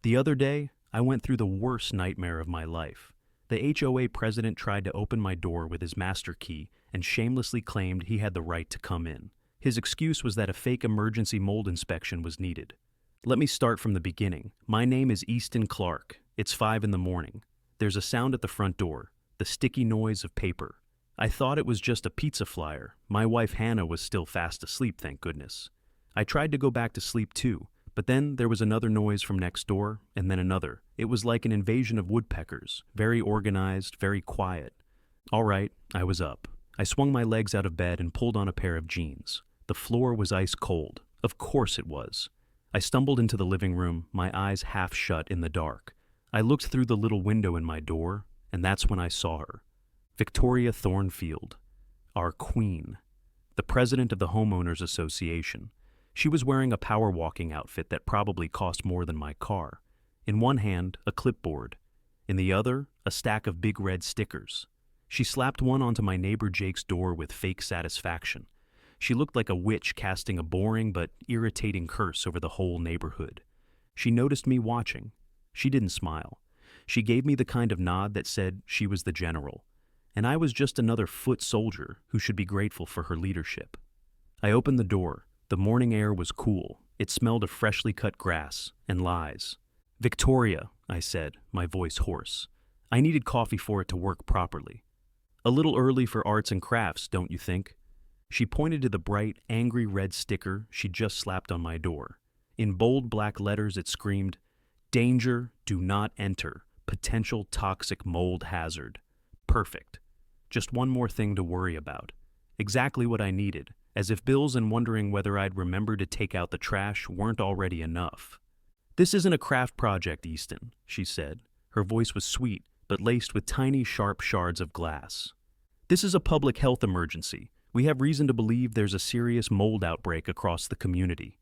The other day, I went through the worst nightmare of my life. The HOA president tried to open my door with his master key and shamelessly claimed he had the right to come in. His excuse was that a fake emergency mold inspection was needed. Let me start from the beginning. My name is Easton Clark. It's 5 in the morning. There's a sound at the front door, the sticky noise of paper. I thought it was just a pizza flyer. My wife Hannah was still fast asleep, thank goodness. I tried to go back to sleep too, but then there was another noise from next door, and then another. It was like an invasion of woodpeckers, very organized, very quiet. All right, I was up. I swung my legs out of bed and pulled on a pair of jeans. The floor was ice cold. Of course it was. I stumbled into the living room, my eyes half shut in the dark. I looked through the little window in my door, and that's when I saw her. Victoria Thornfield, our queen, the president of the Homeowners Association. She was wearing a power walking outfit that probably cost more than my car. In one hand, a clipboard. In the other, a stack of big red stickers. She slapped one onto my neighbor Jake's door with fake satisfaction. She looked like a witch casting a boring but irritating curse over the whole neighborhood. She noticed me watching. She didn't smile. She gave me the kind of nod that said she was the general, and I was just another foot soldier who should be grateful for her leadership. I opened the door. The morning air was cool. It smelled of freshly cut grass and lies. "Victoria," I said, my voice hoarse. I needed coffee for it to work properly. "A little early for arts and crafts, don't you think?" She pointed to the bright, angry red sticker she'd just slapped on my door. In bold black letters it screamed, "Danger, do not enter. Potential toxic mold hazard." Perfect. Just one more thing to worry about. Exactly what I needed, as if bills and wondering whether I'd remember to take out the trash weren't already enough. "This isn't a craft project, Easton," she said. Her voice was sweet, but laced with tiny, sharp shards of glass. "This is a public health emergency. We have reason to believe there's a serious mold outbreak across the community."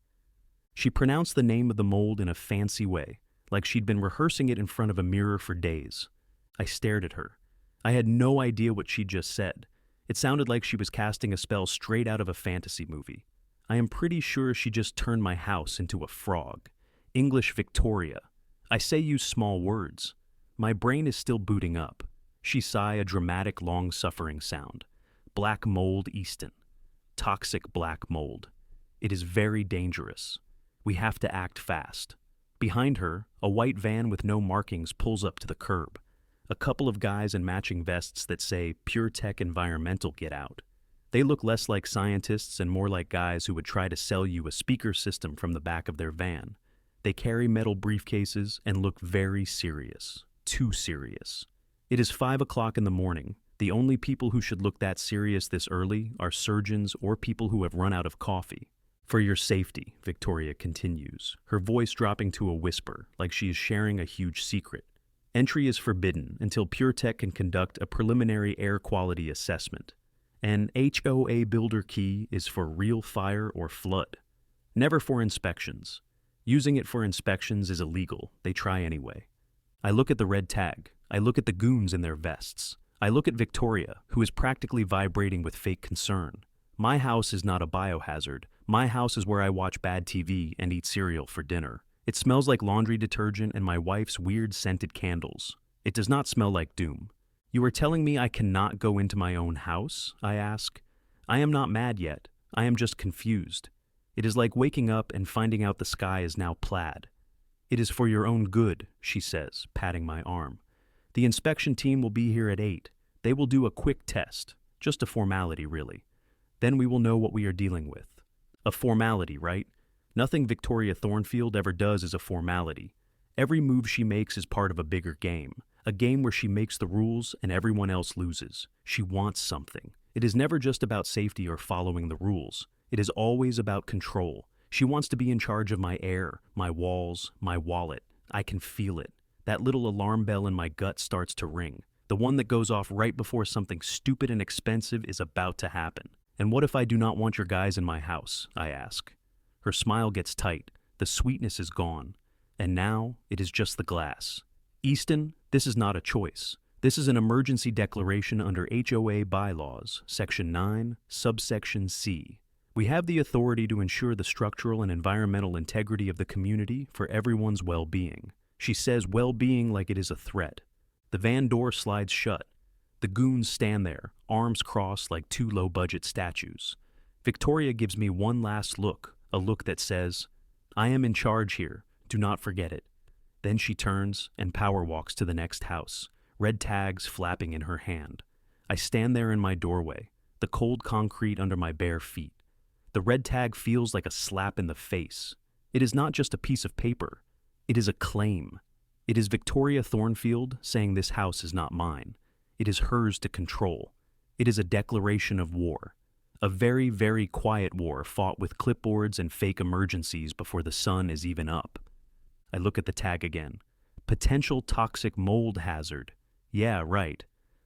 She pronounced the name of the mold in a fancy way, like she'd been rehearsing it in front of a mirror for days. I stared at her. I had no idea what she'd just said. It sounded like she was casting a spell straight out of a fantasy movie. I am pretty sure she just turned my house into a frog. English Victoria. I say use small words. My brain is still booting up. She sighed a dramatic, long-suffering sound. "Black mold, Easton. Toxic black mold. It is very dangerous. We have to act fast." Behind her, a white van with no markings pulls up to the curb. A couple of guys in matching vests that say Pure Tech Environmental Get Out. They look less like scientists and more like guys who would try to sell you a speaker system from the back of their van. They carry metal briefcases and look very serious. Too serious. It is 5 o'clock in the morning. The only people who should look that serious this early are surgeons or people who have run out of coffee. "For your safety," Victoria continues, her voice dropping to a whisper, like she is sharing a huge secret. "Entry is forbidden until PureTech can conduct a preliminary air quality assessment. An HOA builder key is for real fire or flood. Never for inspections. Using it for inspections is illegal. They try anyway." I look at the red tag. I look at the goons in their vests. I look at Victoria, who is practically vibrating with fake concern. My house is not a biohazard. My house is where I watch bad TV and eat cereal for dinner. It smells like laundry detergent and my wife's weird scented candles. It does not smell like doom. "You are telling me I cannot go into my own house?" I ask. I am not mad yet. I am just confused. It is like waking up and finding out the sky is now plaid. "It is for your own good," she says, patting my arm. "The inspection team will be here at 8. They will do a quick test. Just a formality, really. Then we will know what we are dealing with." A formality, right? Nothing Victoria Thornfield ever does is a formality. Every move she makes is part of a bigger game. A game where she makes the rules and everyone else loses. She wants something. It is never just about safety or following the rules. It is always about control. She wants to be in charge of my air, my walls, my wallet. I can feel it. That little alarm bell in my gut starts to ring. The one that goes off right before something stupid and expensive is about to happen. "And what if I do not want your guys in my house?" I ask. Her smile gets tight. The sweetness is gone. And now, it is just the glass. "Easton, this is not a choice. This is an emergency declaration under HOA bylaws, Section 9, subsection C. We have the authority to ensure the structural and environmental integrity of the community for everyone's well-being." She says well-being like it is a threat. The van door slides shut. The goons stand there, arms crossed like two low-budget statues. Victoria gives me one last look, a look that says, "I am in charge here. Do not forget it." Then she turns and power walks to the next house, red tags flapping in her hand. I stand there in my doorway, the cold concrete under my bare feet. The red tag feels like a slap in the face. It is not just a piece of paper. It is a claim. It is Victoria Thornfield saying this house is not mine. It is hers to control. It is a declaration of war. A very, very quiet war fought with clipboards and fake emergencies before the sun is even up. I look at the tag again. Potential toxic mold hazard. Yeah, right.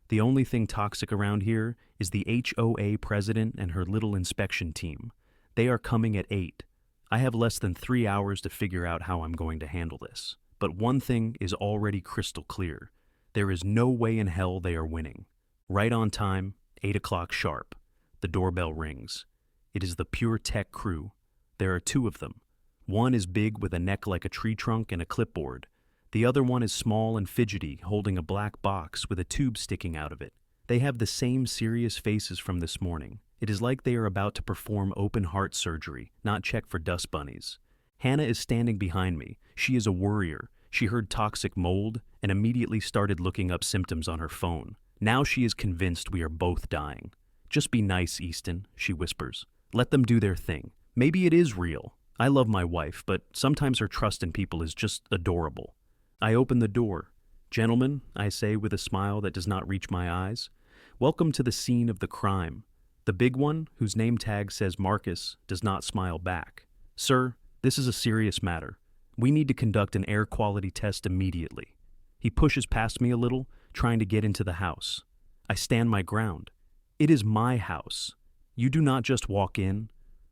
The only thing toxic around here is the HOA president and her little inspection team. They are coming at 8. I have less than 3 hours to figure out how I'm going to handle this. But one thing is already crystal clear. There is no way in hell they are winning. Right on time, 8 o'clock sharp. The doorbell rings. It is the Pure Tech crew. There are 2 of them. One is big with a neck like a tree trunk and a clipboard. The other one is small and fidgety, holding a black box with a tube sticking out of it. They have the same serious faces from this morning. It is like they are about to perform open heart surgery, not check for dust bunnies. Hannah is standing behind me. She is a worrier. She heard toxic mold and immediately started looking up symptoms on her phone. Now she is convinced we are both dying. "Just be nice, Easton," she whispers. "Let them do their thing. Maybe it is real. I love my wife, but sometimes her trust in people is just adorable." I open the door. "Gentlemen," I say with a smile that does not reach my eyes, "welcome to the scene of the crime." The big one, whose name tag says Marcus, does not smile back. "Sir, this is a serious matter. We need to conduct an air quality test immediately." He pushes past me a little, trying to get into the house. I stand my ground. It is my house. You do not just walk in.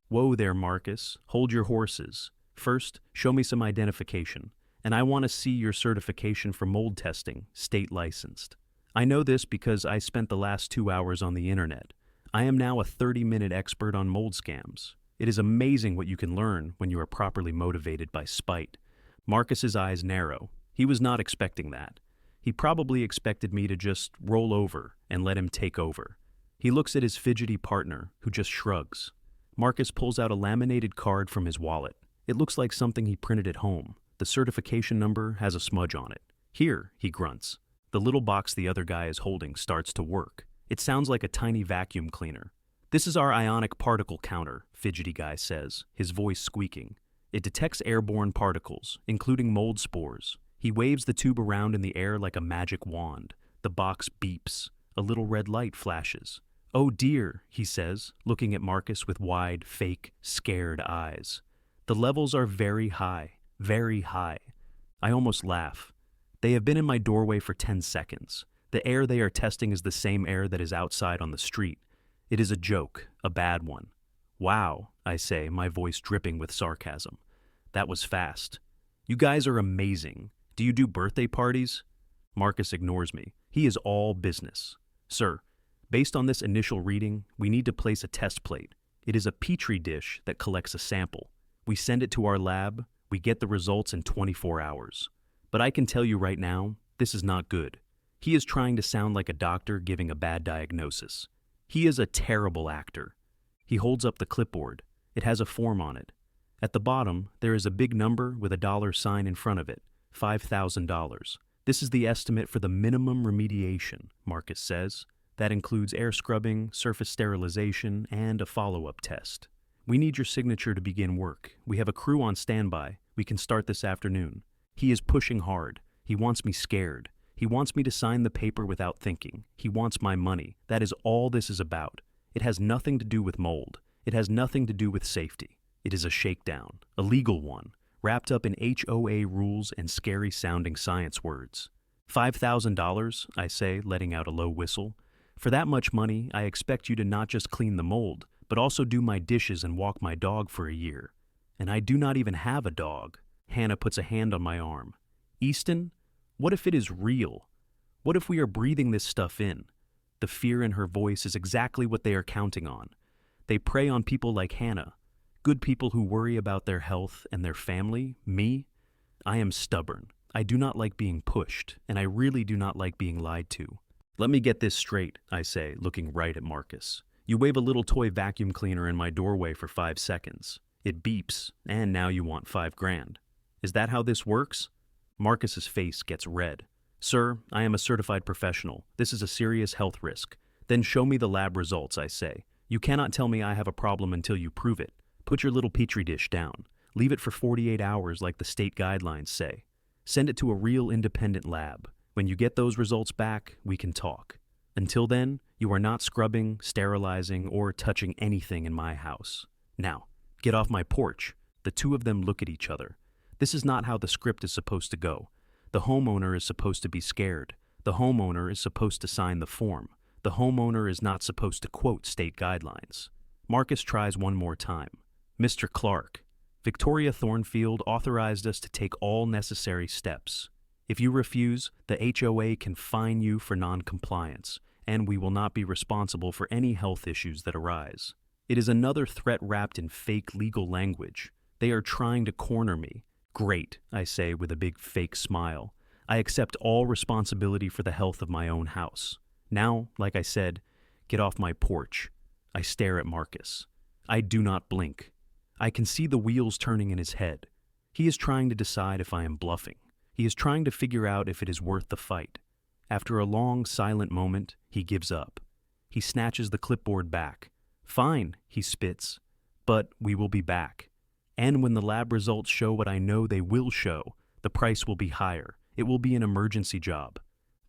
"Whoa there, Marcus. Hold your horses. First, show me some identification. And I want to see your certification for mold testing, state licensed." I know this because I spent the last 2 hours on the internet. I am now a 30-minute expert on mold scams. It is amazing what you can learn when you are properly motivated by spite. Marcus's eyes narrow. He was not expecting that. He probably expected me to just roll over and let him take over. He looks at his fidgety partner, who just shrugs. Marcus pulls out a laminated card from his wallet. It looks like something he printed at home. The certification number has a smudge on it. "Here," he grunts. The little box the other guy is holding starts to work. It sounds like a tiny vacuum cleaner. "This is our ionic particle counter," fidgety guy says, his voice squeaking. "It detects airborne particles, including mold spores." He waves the tube around in the air like a magic wand. The box beeps. A little red light flashes. "Oh dear," he says, looking at Marcus with wide, fake, scared eyes. "The levels are very high. Very high." I almost laugh. They have been in my doorway for 10 seconds. The air they are testing is the same air that is outside on the street. It is a joke, a bad one. "Wow," I say, my voice dripping with sarcasm. "That was fast. You guys are amazing. Do you do birthday parties?" Marcus ignores me. He is all business. "Sir, based on this initial reading, we need to place a test plate. It is a petri dish that collects a sample. We send it to our lab. We get the results in 24 hours. But I can tell you right now, this is not good. He is trying to sound like a doctor giving a bad diagnosis. He is a terrible actor." He holds up the clipboard. It has a form on it. At the bottom, there is a big number with a dollar sign in front of it, $5,000. "This is the estimate for the minimum remediation," Marcus says. "That includes air scrubbing, surface sterilization, and a follow-up test. We need your signature to begin work. We have a crew on standby. We can start this afternoon." He is pushing hard. He wants me scared. He wants me to sign the paper without thinking. He wants my money. That is all this is about. It has nothing to do with mold. It has nothing to do with safety. It is a shakedown, a legal one, wrapped up in HOA rules and scary-sounding science words. $5,000, I say, letting out a low whistle. "For that much money, I expect you to not just clean the mold, but also do my dishes and walk my dog for a year. And I do not even have a dog." Hannah puts a hand on my arm. "Easton, what if it is real? What if we are breathing this stuff in?" The fear in her voice is exactly what they are counting on. They prey on people like Hannah, good people who worry about their health and their family. Me? I am stubborn. I do not like being pushed, and I really do not like being lied to. Let me get this straight, I say, looking right at Marcus. You wave a little toy vacuum cleaner in my doorway for 5 seconds. It beeps, and now you want 5 grand. Is that how this works? Marcus's face gets red. Sir, I am a certified professional. This is a serious health risk. Then show me the lab results, I say. You cannot tell me I have a problem until you prove it. Put your little petri dish down. Leave it for 48 hours like the state guidelines say. Send it to a real independent lab. When you get those results back, we can talk. Until then, you are not scrubbing, sterilizing, or touching anything in my house. Now, get off my porch. The two of them look at each other. This is not how the script is supposed to go. The homeowner is supposed to be scared. The homeowner is supposed to sign the form. The homeowner is not supposed to quote state guidelines. Marcus tries one more time. Mr. Clark, Victoria Thornfield authorized us to take all necessary steps. If you refuse, the HOA can fine you for non-compliance, and we will not be responsible for any health issues that arise. It is another threat wrapped in fake legal language. They are trying to corner me. Great, I say with a big fake smile. I accept all responsibility for the health of my own house. Now, like I said, get off my porch. I stare at Marcus. I do not blink. I can see the wheels turning in his head. He is trying to decide if I am bluffing. He is trying to figure out if it is worth the fight. After a long, silent moment, he gives up. He snatches the clipboard back. Fine, he spits, but we will be back. And when the lab results show what I know they will show, the price will be higher. It will be an emergency job.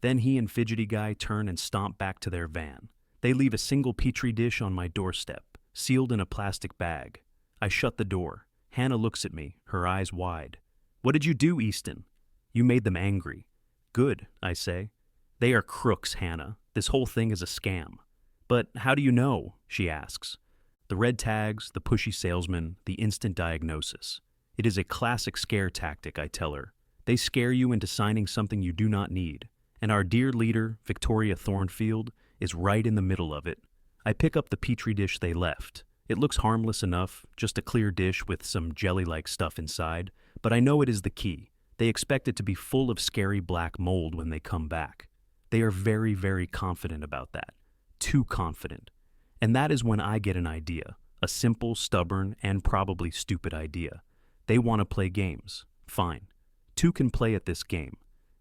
Then he and Fidgety Guy turn and stomp back to their van. They leave a single petri dish on my doorstep, sealed in a plastic bag. I shut the door. Hannah looks at me, her eyes wide. What did you do, Easton? You made them angry. Good, I say. They are crooks, Hannah. This whole thing is a scam. But how do you know? She asks. The red tags, the pushy salesman, the instant diagnosis. It is a classic scare tactic, I tell her. They scare you into signing something you do not need. And our dear leader, Victoria Thornfield, is right in the middle of it. I pick up the petri dish they left. It looks harmless enough, just a clear dish with some jelly-like stuff inside, but I know it is the key. They expect it to be full of scary black mold when they come back. They are very, very confident about that. Too confident. And that is when I get an idea. A simple, stubborn, and probably stupid idea. They want to play games. Fine. Two can play at this game.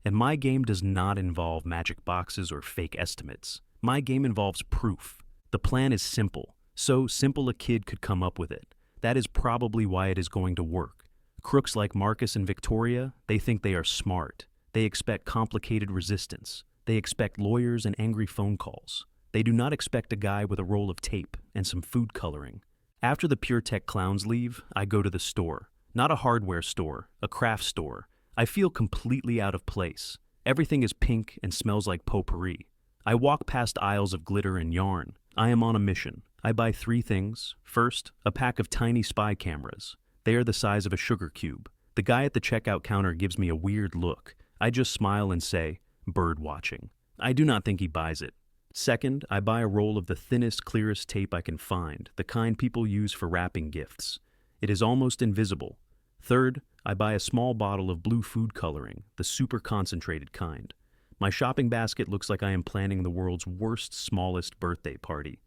And my game does not involve magic boxes or fake estimates. My game involves proof. The plan is simple. So simple a kid could come up with it. That is probably why it is going to work. Crooks like Marcus and Victoria, they think they are smart. They expect complicated resistance. They expect lawyers and angry phone calls. They do not expect a guy with a roll of tape and some food coloring. After the PureTech clowns leave, I go to the store. Not a hardware store, a craft store. I feel completely out of place. Everything is pink and smells like potpourri. I walk past aisles of glitter and yarn. I am on a mission. I buy 3 things. First, a pack of tiny spy cameras. They are the size of a sugar cube. The guy at the checkout counter gives me a weird look. I just smile and say, bird watching. I do not think he buys it. Second, I buy a roll of the thinnest, clearest tape I can find, the kind people use for wrapping gifts. It is almost invisible. Third, I buy a small bottle of blue food coloring, the super concentrated kind. My shopping basket looks like I am planning the world's worst, smallest birthday party.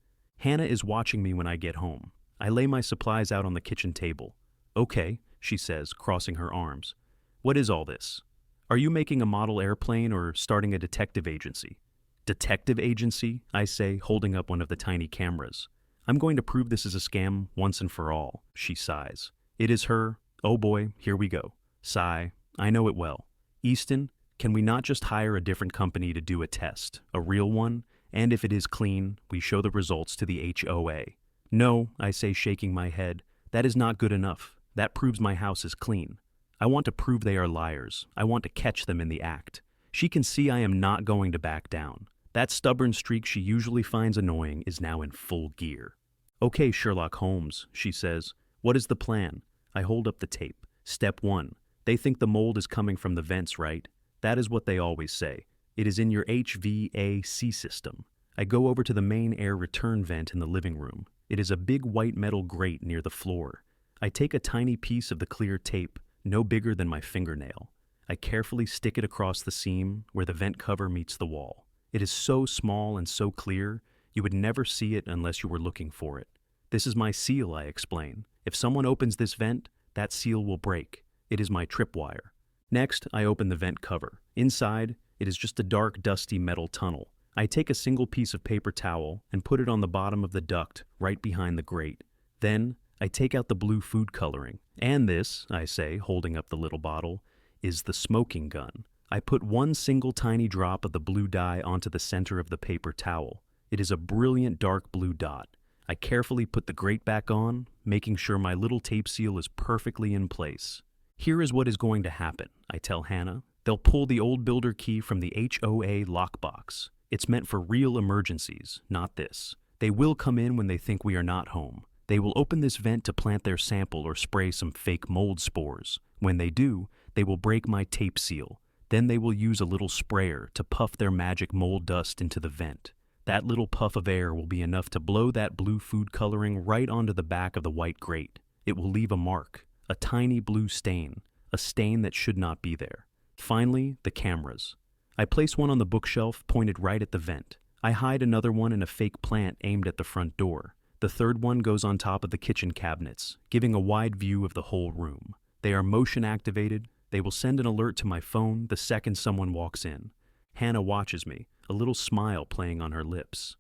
Hannah is watching me when I get home. I lay my supplies out on the kitchen table. Okay, she says, crossing her arms. What is all this? Are you making a model airplane or starting a detective agency? Detective agency, I say, holding up one of the tiny cameras. I'm going to prove this is a scam once and for all, she sighs. It is her. Oh boy, here we go. Sigh. I know it well. Easton, can we not just hire a different company to do a test, a real one? And if it is clean, we show the results to the HOA. No, I say, shaking my head. That is not good enough. That proves my house is clean. I want to prove they are liars. I want to catch them in the act. She can see I am not going to back down. That stubborn streak she usually finds annoying is now in full gear. Okay, Sherlock Holmes, she says. What is the plan? I hold up the tape. Step 1. They think the mold is coming from the vents, right? That is what they always say. It is in your HVAC system. I go over to the main air return vent in the living room. It is a big white metal grate near the floor. I take a tiny piece of the clear tape, no bigger than my fingernail. I carefully stick it across the seam where the vent cover meets the wall. It is so small and so clear, you would never see it unless you were looking for it. This is my seal, I explain. If someone opens this vent, that seal will break. It is my tripwire. Next, I open the vent cover. Inside, it is just a dark, dusty metal tunnel. I take a single piece of paper towel and put it on the bottom of the duct right behind the grate. Then, I take out the blue food coloring. And this, I say, holding up the little bottle, is the smoking gun. I put one single tiny drop of the blue dye onto the center of the paper towel. It is a brilliant dark blue dot. I carefully put the grate back on, making sure my little tape seal is perfectly in place. Here is what is going to happen, I tell Hannah. They'll pull the old builder key from the HOA lockbox. It's meant for real emergencies, not this. They will come in when they think we are not home. They will open this vent to plant their sample or spray some fake mold spores. When they do, they will break my tape seal. Then they will use a little sprayer to puff their magic mold dust into the vent. That little puff of air will be enough to blow that blue food coloring right onto the back of the white grate. It will leave a mark, a tiny blue stain, a stain that should not be there. Finally, the cameras. I place one on the bookshelf pointed right at the vent. I hide another one in a fake plant aimed at the front door. The third one goes on top of the kitchen cabinets, giving a wide view of the whole room. They are motion activated. They will send an alert to my phone the second someone walks in. Hannah watches me, a little smile playing on her lips.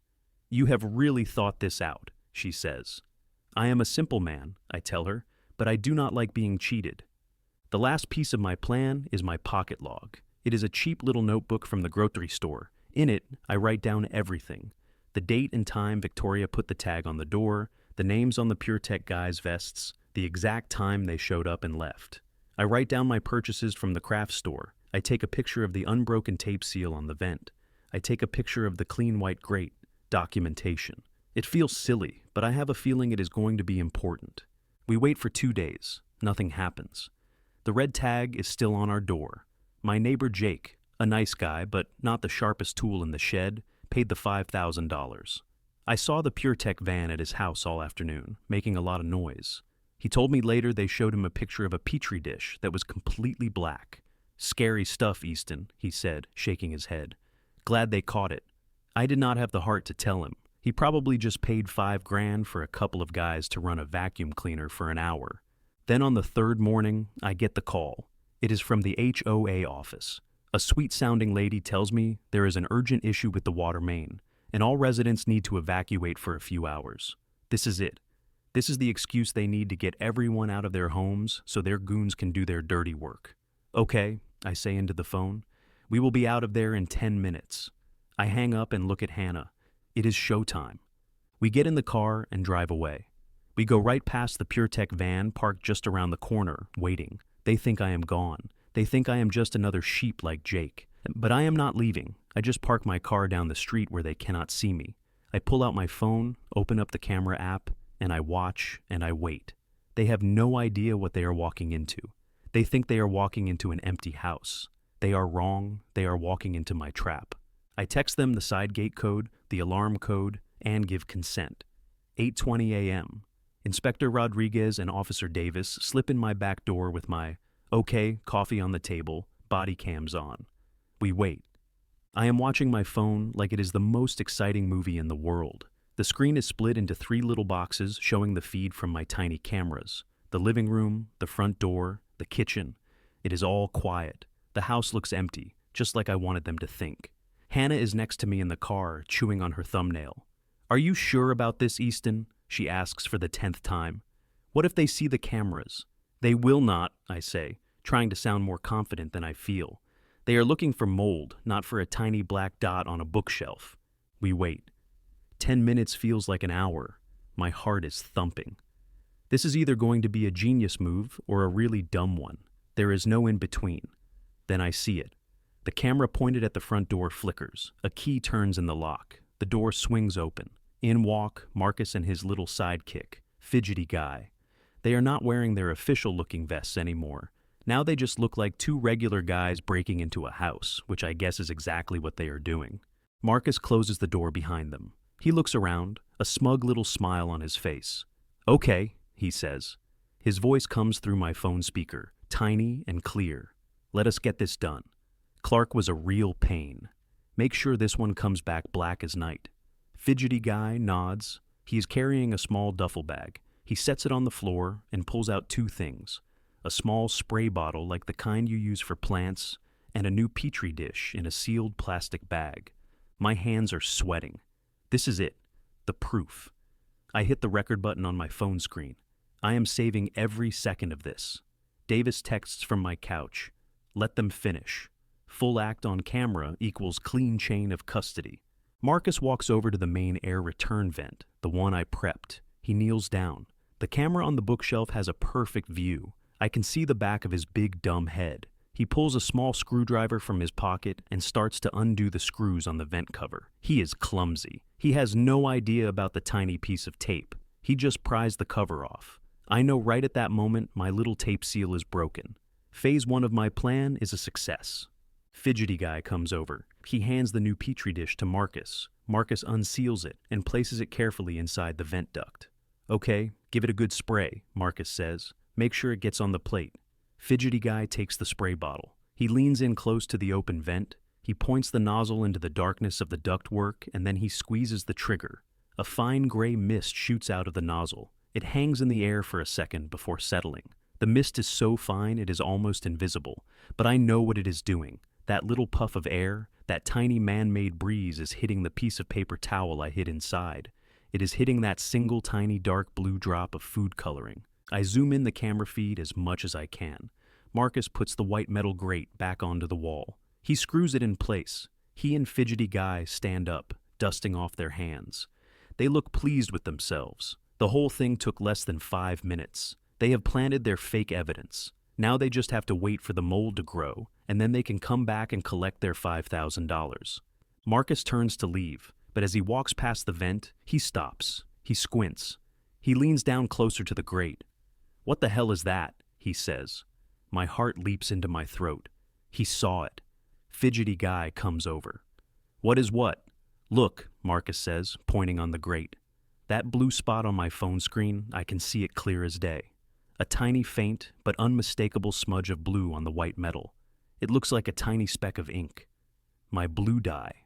"You have really thought this out," she says. "I am a simple man," I tell her, "but I do not like being cheated." The last piece of my plan is my pocket log. It is a cheap little notebook from the grocery store. In it, I write down everything. The date and time Victoria put the tag on the door, the names on the PureTech guys' vests, the exact time they showed up and left. I write down my purchases from the craft store. I take a picture of the unbroken tape seal on the vent. I take a picture of the clean white grate. Documentation. It feels silly, but I have a feeling it is going to be important. We wait for 2 days. Nothing happens. The red tag is still on our door. My neighbor Jake, a nice guy, but not the sharpest tool in the shed, paid the $5,000. I saw the PureTech van at his house all afternoon, making a lot of noise. He told me later they showed him a picture of a petri dish that was completely black. "Scary stuff, Easton," he said, shaking his head. "Glad they caught it." I did not have the heart to tell him. He probably just paid $5,000 for a couple of guys to run a vacuum cleaner for an hour. Then on the third morning, I get the call. It is from the HOA office. A sweet-sounding lady tells me there is an urgent issue with the water main, and all residents need to evacuate for a few hours. This is it. This is the excuse they need to get everyone out of their homes so their goons can do their dirty work. "Okay," I say into the phone. "We will be out of there in 10 minutes. I hang up and look at Hannah. It is showtime. We get in the car and drive away. We go right past the PureTech van parked just around the corner, waiting. They think I am gone. They think I am just another sheep like Jake. But I am not leaving. I just park my car down the street where they cannot see me. I pull out my phone, open up the camera app, and I watch and I wait. They have no idea what they are walking into. They think they are walking into an empty house. They are wrong. They are walking into my trap. I text them the side gate code, the alarm code, and give consent. 8:20 a.m. Inspector Rodriguez and Officer Davis slip in my back door with my, "Okay, coffee on the table, body cams on." We wait. I am watching my phone like it is the most exciting movie in the world. The screen is split into 3 little boxes showing the feed from my tiny cameras. The living room, the front door, the kitchen. It is all quiet. The house looks empty, just like I wanted them to think. Hannah is next to me in the car, chewing on her thumbnail. "Are you sure about this, Easton?" she asks for the 10th time. "What if they see the cameras?" "They will not," I say, trying to sound more confident than I feel. "They are looking for mold, not for a tiny black dot on a bookshelf." We wait. 10 minutes feels like an hour. My heart is thumping. This is either going to be a genius move or a really dumb one. There is no in between. Then I see it. The camera pointed at the front door flickers. A key turns in the lock. The door swings open. In walk Marcus and his little sidekick, fidgety guy. They are not wearing their official-looking vests anymore. Now they just look like 2 regular guys breaking into a house, which I guess is exactly what they are doing. Marcus closes the door behind them. He looks around, a smug little smile on his face. "Okay," he says. His voice comes through my phone speaker, tiny and clear. Let us get this done. Clark was a real pain. Make sure this one comes back black as night. Fidgety guy nods. He is carrying a small duffel bag. He sets it on the floor and pulls out two things: a small spray bottle like the kind you use for plants, and a new petri dish in a sealed plastic bag. My hands are sweating. This is it. The proof. I hit the record button on my phone screen. I am saving every second of this. Davis texts from my couch. Let them finish. Full act on camera equals clean chain of custody. Marcus walks over to the main air return vent, the one I prepped. He kneels down. The camera on the bookshelf has a perfect view. I can see the back of his big dumb head. He pulls a small screwdriver from his pocket and starts to undo the screws on the vent cover. He is clumsy. He has no idea about the tiny piece of tape. He just pries the cover off. I know right at that moment my little tape seal is broken. Phase 1 of my plan is a success. Fidgety guy comes over. He hands the new petri dish to Marcus. Marcus unseals it and places it carefully inside the vent duct. Okay, give it a good spray, Marcus says. Make sure it gets on the plate. Fidgety guy takes the spray bottle. He leans in close to the open vent. He points the nozzle into the darkness of the ductwork, and then he squeezes the trigger. A fine gray mist shoots out of the nozzle. It hangs in the air for a second before settling. The mist is so fine it is almost invisible, but I know what it is doing. That little puff of air, that tiny man-made breeze is hitting the piece of paper towel I hid inside. It is hitting that single tiny dark blue drop of food coloring. I zoom in the camera feed as much as I can. Marcus puts the white metal grate back onto the wall. He screws it in place. He and Fidgety Guy stand up, dusting off their hands. They look pleased with themselves. The whole thing took less than 5 minutes. They have planted their fake evidence. Now they just have to wait for the mold to grow, and then they can come back and collect their $5,000. Marcus turns to leave, but as he walks past the vent, he stops. He squints. He leans down closer to the grate. "What the hell is that?" he says. My heart leaps into my throat. He saw it. Fidgety Guy comes over. "What is what?" "Look," Marcus says, pointing on the grate. That blue spot on my phone screen, I can see it clear as day. A tiny faint but unmistakable smudge of blue on the white metal. It looks like a tiny speck of ink. My blue dye.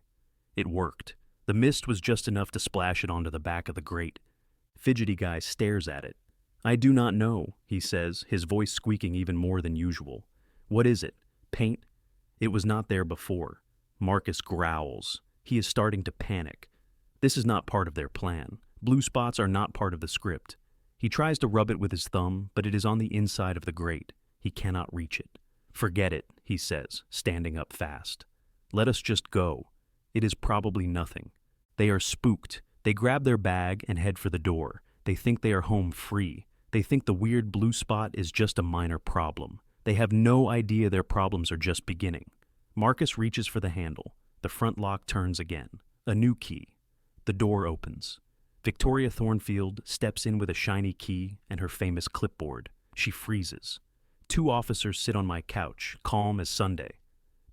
It worked. The mist was just enough to splash it onto the back of the grate. Fidgety Guy stares at it. "I do not know," he says, his voice squeaking even more than usual. "What is it? Paint?" It was not there before. Marcus growls. He is starting to panic. This is not part of their plan. Blue spots are not part of the script. He tries to rub it with his thumb, but it is on the inside of the grate. He cannot reach it. "Forget it," he says, standing up fast. "Let us just go. It is probably nothing." They are spooked. They grab their bag and head for the door. They think they are home free. They think the weird blue spot is just a minor problem. They have no idea their problems are just beginning. Marcus reaches for the handle. The front lock turns again. A new key. The door opens. Victoria Thornfield steps in with a shiny key and her famous clipboard. She freezes. 2 officers sit on my couch, calm as Sunday.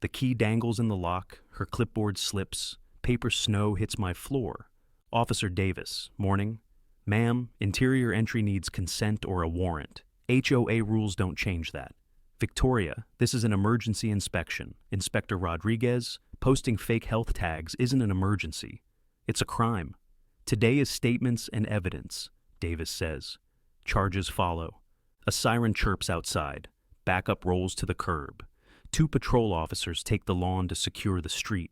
The key dangles in the lock, her clipboard slips, paper snow hits my floor. Officer Davis, morning. "Ma'am, interior entry needs consent or a warrant. HOA rules don't change that." "Victoria, this is an emergency inspection. Inspector Rodriguez, posting fake health tags isn't an emergency. It's a crime. Today is statements and evidence," Davis says. Charges follow. A siren chirps outside. Backup rolls to the curb. 2 patrol officers take the lawn to secure the street.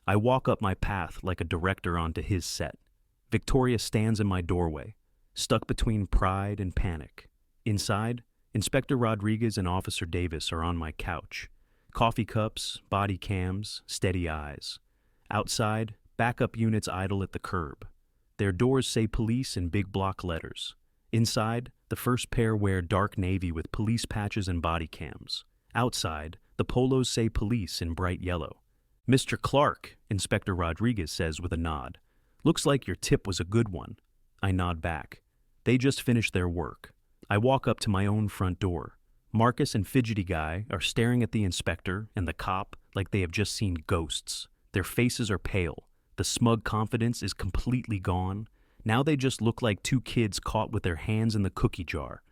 I walk up my path like a director onto his set. Victoria stands in my doorway, stuck between pride and panic. Inside, Inspector Rodriguez and Officer Davis are on my couch. Coffee cups, body cams, steady eyes. Outside, backup units idle at the curb. Their doors say police in big block letters. Inside, the first pair wear dark navy with police patches and body cams. Outside, the polos say police in bright yellow. "Mr. Clark," Inspector Rodriguez says with a nod. "Looks like your tip was a good one." I nod back. They just finished their work. I walk up to my own front door. Marcus and Fidgety Guy are staring at the inspector and the cop like they have just seen ghosts. Their faces are pale. The smug confidence is completely gone. Now they just look like 2 kids caught with their hands in the cookie jar.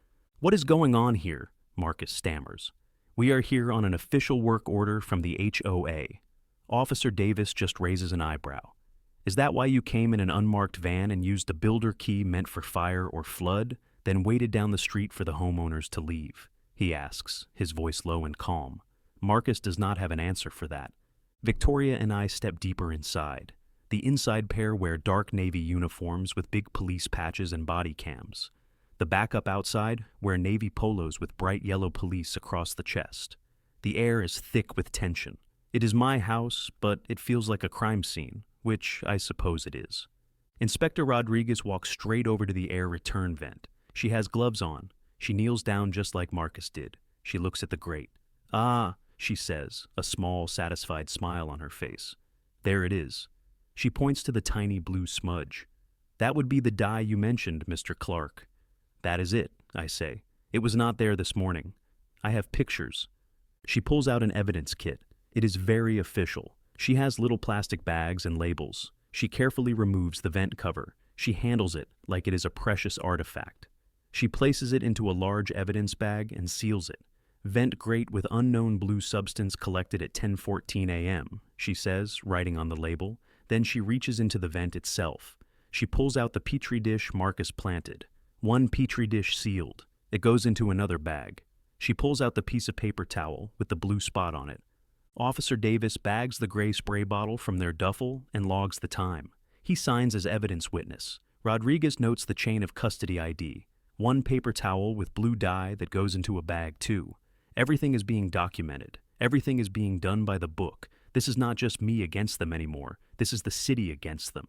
"What is going on here?" Marcus stammers. We are here on an official work order from the HOA. Officer Davis just raises an eyebrow. Is that why you came in an unmarked van and used a builder key meant for fire or flood, then waited down the street for the homeowners to leave? He asks, his voice low and calm. Marcus does not have an answer for that. Victoria and I step deeper inside. The inside pair wear dark navy uniforms with big police patches and body cams. The backup outside wear navy polos with bright yellow police across the chest. The air is thick with tension. It is my house, but it feels like a crime scene, which I suppose it is. Inspector Rodriguez walks straight over to the air return vent. She has gloves on. She kneels down just like Marcus did. She looks at the grate. "Ah," she says, a small, satisfied smile on her face. "There it is." She points to the tiny blue smudge. "That would be the dye you mentioned, Mr. Clark." "That is it," I say. "It was not there this morning. I have pictures." She pulls out an evidence kit. It is very official. She has little plastic bags and labels. She carefully removes the vent cover. She handles it like it is a precious artifact. She places it into a large evidence bag and seals it. "Vent grate with unknown blue substance collected at 10:14 a.m., she says, writing on the label. Then she reaches into the vent itself. She pulls out the petri dish Marcus planted. One petri dish sealed. It goes into another bag. She pulls out the piece of paper towel with the blue spot on it. Officer Davis bags the gray spray bottle from their duffel and logs the time. He signs as evidence witness. Rodriguez notes the chain of custody ID. One paper towel with blue dye that goes into a bag too. Everything is being documented. Everything is being done by the book. This is not just me against them anymore. This is the city against them.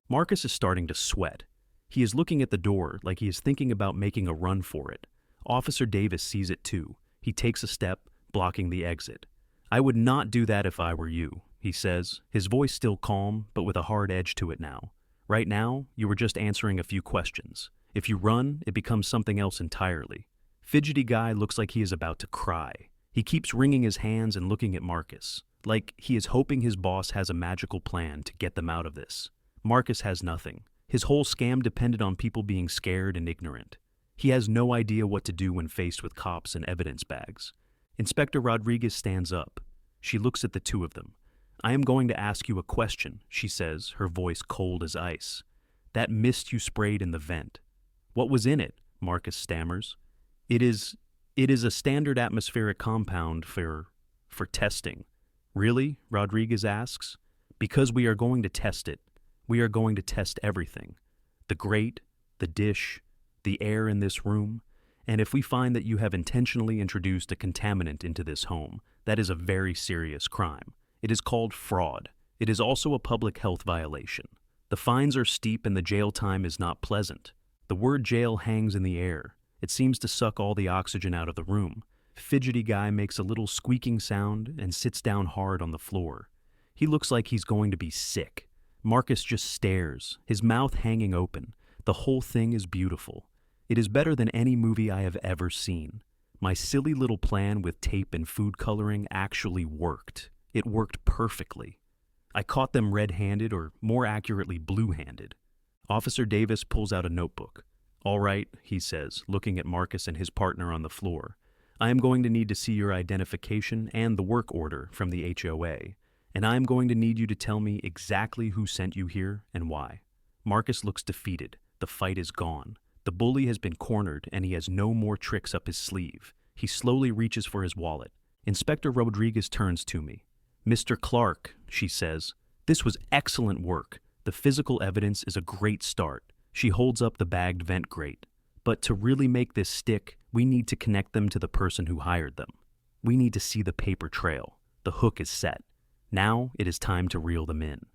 Marcus is starting to sweat. He is looking at the door like he is thinking about making a run for it. Officer Davis sees it too. He takes a step, blocking the exit. "I would not do that if I were you," he says, his voice still calm, but with a hard edge to it now. "Right now, you were just answering a few questions. If you run, it becomes something else entirely." Fidgety Guy looks like he is about to cry. He keeps wringing his hands and looking at Marcus, like he is hoping his boss has a magical plan to get them out of this. Marcus has nothing. His whole scam depended on people being scared and ignorant. He has no idea what to do when faced with cops and evidence bags. Inspector Rodriguez stands up. She looks at the two of them. "I am going to ask you a question," she says, her voice cold as ice. "That mist you sprayed in the vent. What was in it?" Marcus stammers. It is a standard atmospheric compound for testing." "Really?" Rodriguez asks. "Because we are going to test it. We are going to test everything. The grate, the dish, the air in this room. And if we find that you have intentionally introduced a contaminant into this home, that is a very serious crime. It is called fraud. It is also a public health violation. The fines are steep and the jail time is not pleasant. The word jail hangs in the air. It seems to suck all the oxygen out of the room. Fidgety Guy makes a little squeaking sound and sits down hard on the floor. He looks like he's going to be sick. Marcus just stares, his mouth hanging open. The whole thing is beautiful. It is better than any movie I have ever seen. My silly little plan with tape and food coloring actually worked. It worked perfectly. I caught them red-handed, or more accurately blue-handed. Officer Davis pulls out a notebook. "All right," he says, looking at Marcus and his partner on the floor. "I am going to need to see your identification and the work order from the HOA, and I am going to need you to tell me exactly who sent you here and why." Marcus looks defeated. The fight is gone. The bully has been cornered and he has no more tricks up his sleeve. He slowly reaches for his wallet. Inspector Rodriguez turns to me. "Mr. Clark," she says, "this was excellent work. The physical evidence is a great start." She holds up the bagged vent grate. "But to really make this stick, we need to connect them to the person who hired them. We need to see the paper trail. The hook is set. Now it is time to reel them in."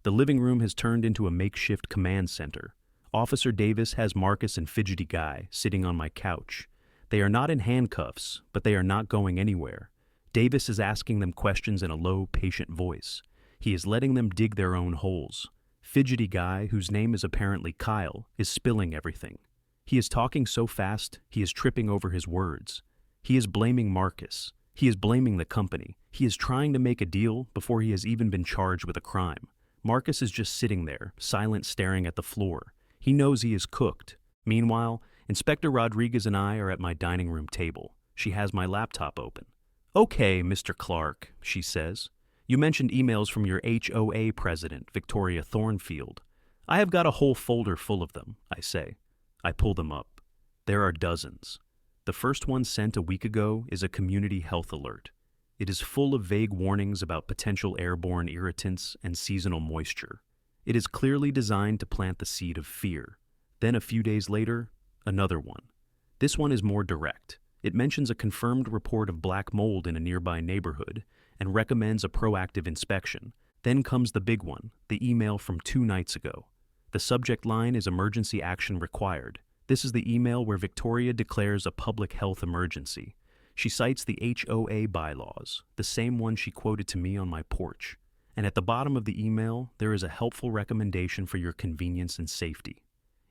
The living room has turned into a makeshift command center. Officer Davis has Marcus and Fidgety Guy sitting on my couch. They are not in handcuffs, but they are not going anywhere. Davis is asking them questions in a low, patient voice. He is letting them dig their own holes. Fidgety Guy, whose name is apparently Kyle, is spilling everything. He is talking so fast, he is tripping over his words. He is blaming Marcus. He is blaming the company. He is trying to make a deal before he has even been charged with a crime. Marcus is just sitting there, silent, staring at the floor. He knows he is cooked. Meanwhile, Inspector Rodriguez and I are at my dining room table. She has my laptop open. Okay, Mr. Clark, she says. You mentioned emails from your HOA president, Victoria Thornfield. I have got a whole folder full of them, I say. I pull them up. There are dozens. The first one sent a week ago is a community health alert. It is full of vague warnings about potential airborne irritants and seasonal moisture. It is clearly designed to plant the seed of fear. Then a few days later, another one. This one is more direct. It mentions a confirmed report of black mold in a nearby neighborhood and recommends a proactive inspection. Then comes the big one, the email from 2 nights ago. The subject line is emergency action required. This is the email where Victoria declares a public health emergency. She cites the HOA bylaws, the same one she quoted to me on my porch. And at the bottom of the email, there is a helpful recommendation for your convenience and safety.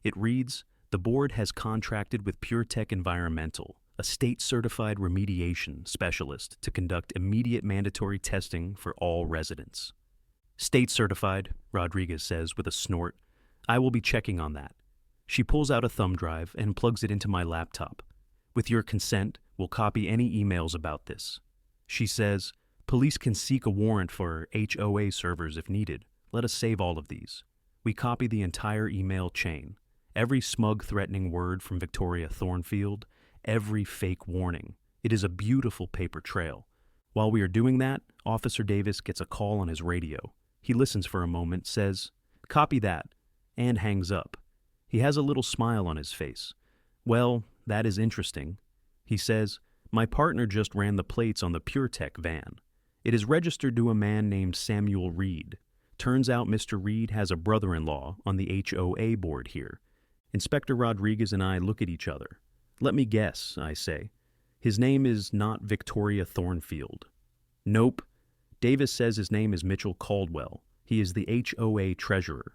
It reads, the board has contracted with PureTech Environmental, a state-certified remediation specialist, to conduct immediate mandatory testing for all residents. State-certified, Rodriguez says with a snort. I will be checking on that. She pulls out a thumb drive and plugs it into my laptop. With your consent, we'll copy any emails about this. She says, police can seek a warrant for HOA servers if needed. Let us save all of these. We copy the entire email chain. Every smug, threatening word from Victoria Thornfield, every fake warning. It is a beautiful paper trail. While we are doing that, Officer Davis gets a call on his radio. He listens for a moment, says, copy that, and hangs up. He has a little smile on his face. Well, that is interesting. He says, my partner just ran the plates on the PureTech van. It is registered to a man named Samuel Reed. Turns out Mr. Reed has a brother-in-law on the HOA board here. Inspector Rodriguez and I look at each other. Let me guess, I say. His name is not Victoria Thornfield. Nope. Davis says his name is Mitchell Caldwell. He is the HOA treasurer.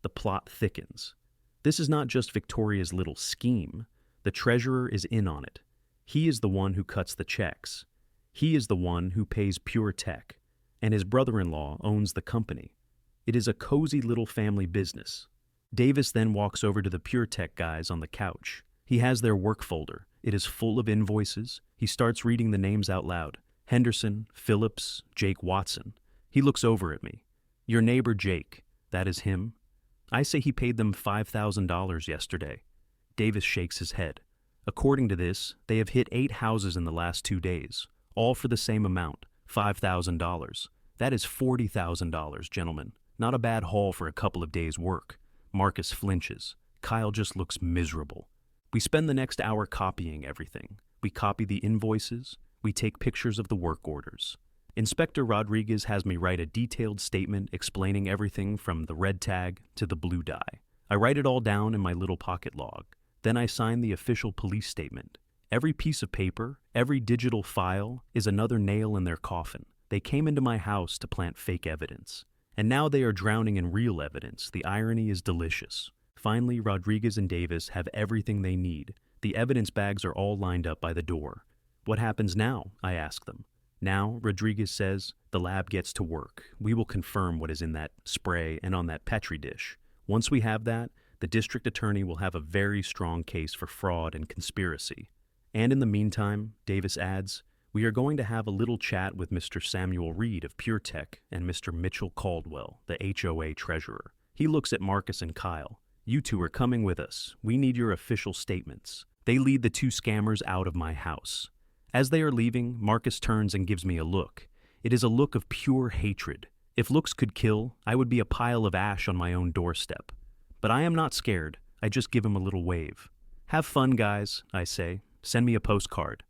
The plot thickens. This is not just Victoria's little scheme. The treasurer is in on it. He is the one who cuts the checks. He is the one who pays PureTech, and his brother-in-law owns the company. It is a cozy little family business. Davis then walks over to the PureTech guys on the couch. He has their work folder. It is full of invoices. He starts reading the names out loud. Henderson, Phillips, Jake Watson. He looks over at me. Your neighbor Jake, that is him? I say he paid them $5,000 yesterday. Davis shakes his head. According to this, they have hit 8 houses in the last 2 days, all for the same amount, $5,000. That is $40,000, gentlemen. Not a bad haul for a couple of days' work. Marcus flinches. Kyle just looks miserable. We spend the next hour copying everything. We copy the invoices. We take pictures of the work orders. Inspector Rodriguez has me write a detailed statement explaining everything from the red tag to the blue dye. I write it all down in my little pocket log. Then I sign the official police statement. Every piece of paper, every digital file is another nail in their coffin. They came into my house to plant fake evidence. And now they are drowning in real evidence. The irony is delicious. Finally, Rodriguez and Davis have everything they need. The evidence bags are all lined up by the door. What happens now? I ask them. Now, Rodriguez says, the lab gets to work. We will confirm what is in that spray and on that Petri dish. Once we have that, the district attorney will have a very strong case for fraud and conspiracy. And in the meantime, Davis adds, we are going to have a little chat with Mr. Samuel Reed of PureTech and Mr. Mitchell Caldwell, the HOA treasurer. He looks at Marcus and Kyle. You two are coming with us. We need your official statements. They lead the 2 scammers out of my house. As they are leaving, Marcus turns and gives me a look. It is a look of pure hatred. If looks could kill, I would be a pile of ash on my own doorstep. But I am not scared. I just give him a little wave. Have fun, guys, I say. Send me a postcard.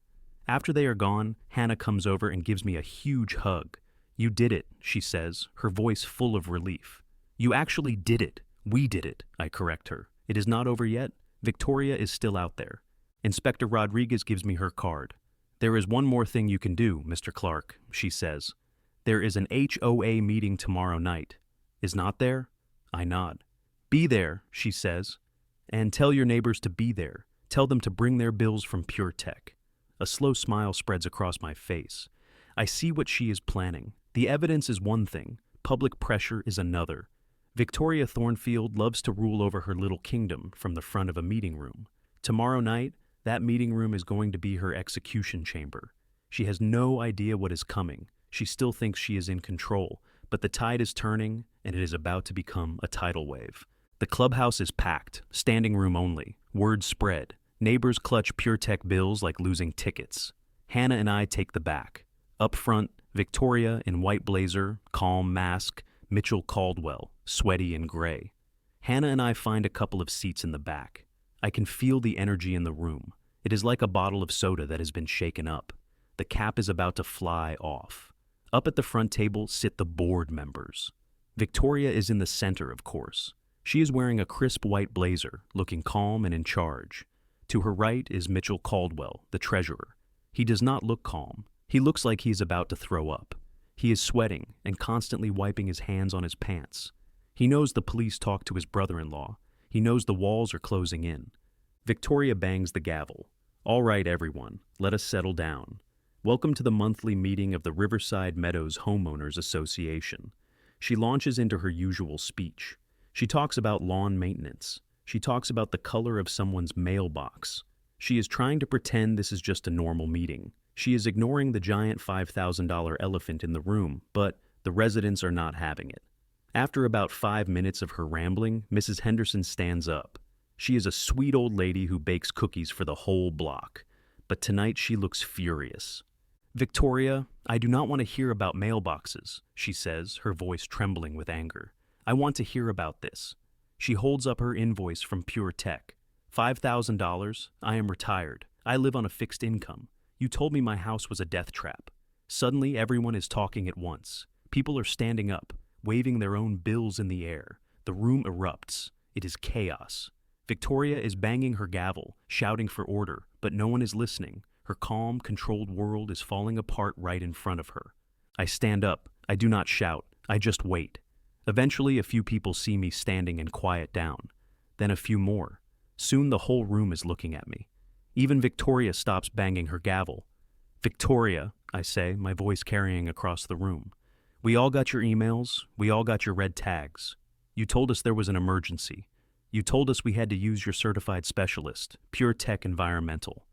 After they are gone, Hannah comes over and gives me a huge hug. You did it, she says, her voice full of relief. You actually did it. We did it, I correct her. It is not over yet. Victoria is still out there. Inspector Rodriguez gives me her card. There is one more thing you can do, Mr. Clark, she says. There is an HOA meeting tomorrow night. Is not there? I nod. Be there, she says. And tell your neighbors to be there. Tell them to bring their bills from PureTech. A slow smile spreads across my face. I see what she is planning. The evidence is one thing. Public pressure is another. Victoria Thornfield loves to rule over her little kingdom from the front of a meeting room. Tomorrow night, that meeting room is going to be her execution chamber. She has no idea what is coming. She still thinks she is in control, but the tide is turning and it is about to become a tidal wave. The clubhouse is packed, standing room only. Word spread. Neighbors clutch PureTech bills like losing tickets. Hannah and I take the back. Up front, Victoria in white blazer, calm mask, Mitchell Caldwell, sweaty and gray. Hannah and I find a couple of seats in the back. I can feel the energy in the room. It is like a bottle of soda that has been shaken up. The cap is about to fly off. Up at the front table sit the board members. Victoria is in the center, of course. She is wearing a crisp white blazer, looking calm and in charge. To her right is Mitchell Caldwell, the treasurer. He does not look calm. He looks like he is about to throw up. He is sweating and constantly wiping his hands on his pants. He knows the police talked to his brother-in-law. He knows the walls are closing in. Victoria bangs the gavel. All right, everyone, let us settle down. Welcome to the monthly meeting of the Riverside Meadows Homeowners Association. She launches into her usual speech. She talks about lawn maintenance. She talks about the color of someone's mailbox. She is trying to pretend this is just a normal meeting. She is ignoring the giant $5,000 elephant in the room, but the residents are not having it. After about 5 minutes of her rambling, Mrs. Henderson stands up. She is a sweet old lady who bakes cookies for the whole block, but tonight she looks furious. Victoria, I do not want to hear about mailboxes, she says, her voice trembling with anger. I want to hear about this. She holds up her invoice from PureTech. $5,000. I am retired. I live on a fixed income. You told me my house was a death trap. Suddenly, everyone is talking at once. People are standing up, waving their own bills in the air. The room erupts. It is chaos. Victoria is banging her gavel, shouting for order, but no one is listening. Her calm, controlled world is falling apart right in front of her. I stand up. I do not shout. I just wait. Eventually, a few people see me standing and quiet down. Then a few more. Soon the whole room is looking at me. Even Victoria stops banging her gavel. Victoria, I say, my voice carrying across the room. We all got your emails. We all got your red tags. You told us there was an emergency. You told us we had to use your certified specialist, PureTech Environmental.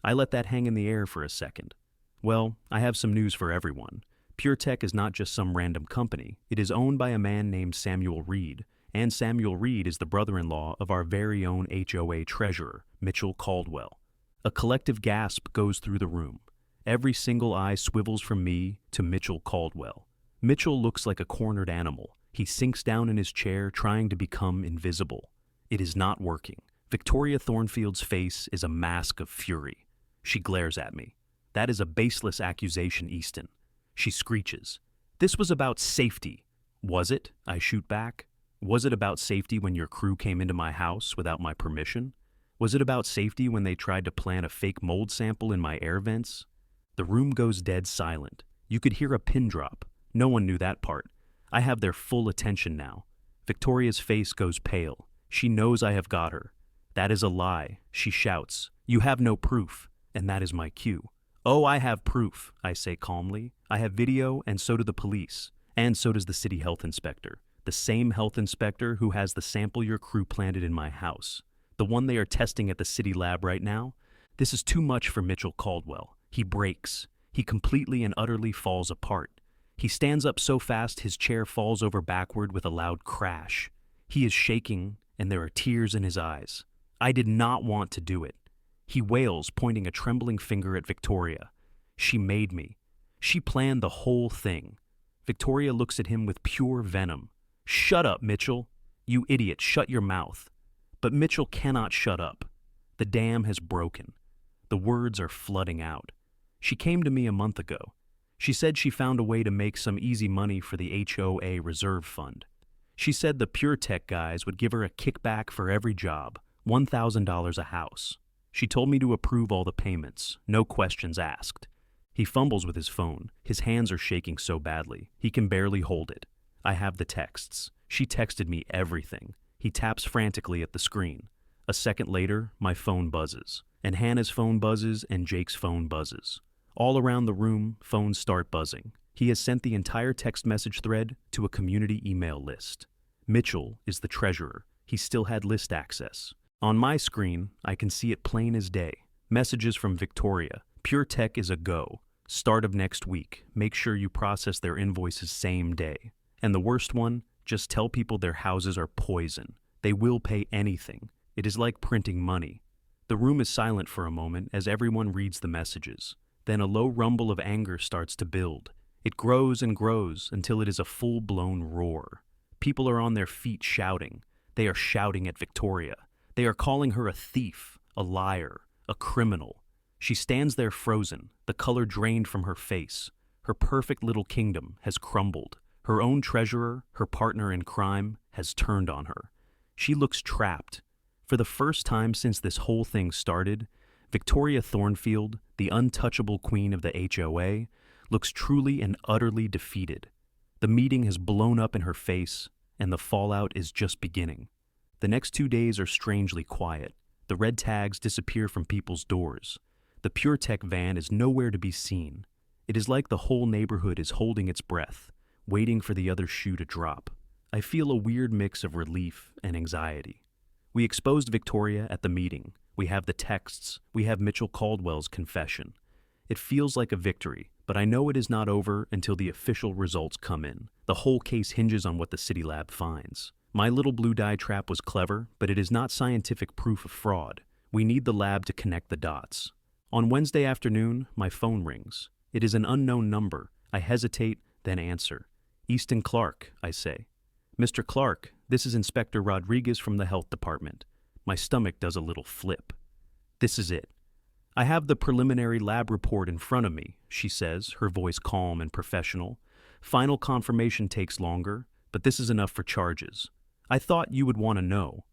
I let that hang in the air for a second. Well, I have some news for everyone. PureTech is not just some random company. It is owned by a man named Samuel Reed, and Samuel Reed is the brother-in-law of our very own HOA treasurer, Mitchell Caldwell. A collective gasp goes through the room. Every single eye swivels from me to Mitchell Caldwell. Mitchell looks like a cornered animal. He sinks down in his chair, trying to become invisible. It is not working. Victoria Thornfield's face is a mask of fury. She glares at me. That is a baseless accusation, Easton. She screeches. This was about safety. Was it? I shoot back. Was it about safety when your crew came into my house without my permission? Was it about safety when they tried to plant a fake mold sample in my air vents? The room goes dead silent. You could hear a pin drop. No one knew that part. I have their full attention now. Victoria's face goes pale. She knows I have got her. That is a lie, she shouts. You have no proof, and that is my cue. Oh, I have proof, I say calmly. I have video, and so do the police. And so does the city health inspector. The same health inspector who has the sample your crew planted in my house. The one they are testing at the city lab right now. This is too much for Mitchell Caldwell. He breaks. He completely and utterly falls apart. He stands up so fast his chair falls over backward with a loud crash. He is shaking, and there are tears in his eyes. I did not want to do it. He wails, pointing a trembling finger at Victoria. She made me. She planned the whole thing. Victoria looks at him with pure venom. Shut up, Mitchell. You idiot, shut your mouth. But Mitchell cannot shut up. The dam has broken. The words are flooding out. She came to me a month ago. She said she found a way to make some easy money for the HOA Reserve Fund. She said the PureTech guys would give her a kickback for every job, $1,000 a house. She told me to approve all the payments, no questions asked. He fumbles with his phone. His hands are shaking so badly, he can barely hold it. I have the texts. She texted me everything. He taps frantically at the screen. A second later, my phone buzzes, and Hannah's phone buzzes, and Jake's phone buzzes. All around the room, phones start buzzing. He has sent the entire text message thread to a community email list. Mitchell is the treasurer. He still had list access. On my screen, I can see it plain as day. Messages from Victoria. PureTech is a go. Start of next week, make sure you process their invoices same day. And the worst one, just tell people their houses are poison. They will pay anything. It is like printing money. The room is silent for a moment as everyone reads the messages. Then a low rumble of anger starts to build. It grows and grows until it is a full-blown roar. People are on their feet shouting. They are shouting at Victoria. They are calling her a thief, a liar, a criminal. She stands there frozen, the color drained from her face. Her perfect little kingdom has crumbled. Her own treasurer, her partner in crime, has turned on her. She looks trapped. For the first time since this whole thing started, Victoria Thornfield, the untouchable queen of the HOA, looks truly and utterly defeated. The meeting has blown up in her face, and the fallout is just beginning. The next 2 days are strangely quiet. The red tags disappear from people's doors. The PureTech van is nowhere to be seen. It is like the whole neighborhood is holding its breath, waiting for the other shoe to drop. I feel a weird mix of relief and anxiety. We exposed Victoria at the meeting. We have the texts. We have Mitchell Caldwell's confession. It feels like a victory, but I know it is not over until the official results come in. The whole case hinges on what the City Lab finds. My little blue dye trap was clever, but it is not scientific proof of fraud. We need the lab to connect the dots. On Wednesday afternoon, my phone rings. It is an unknown number. I hesitate, then answer. Easton Clark, I say. Mr. Clark, this is Inspector Rodriguez from the Health Department. My stomach does a little flip. This is it. I have the preliminary lab report in front of me, she says, her voice calm and professional. Final confirmation takes longer, but this is enough for charges. I thought you would want to know.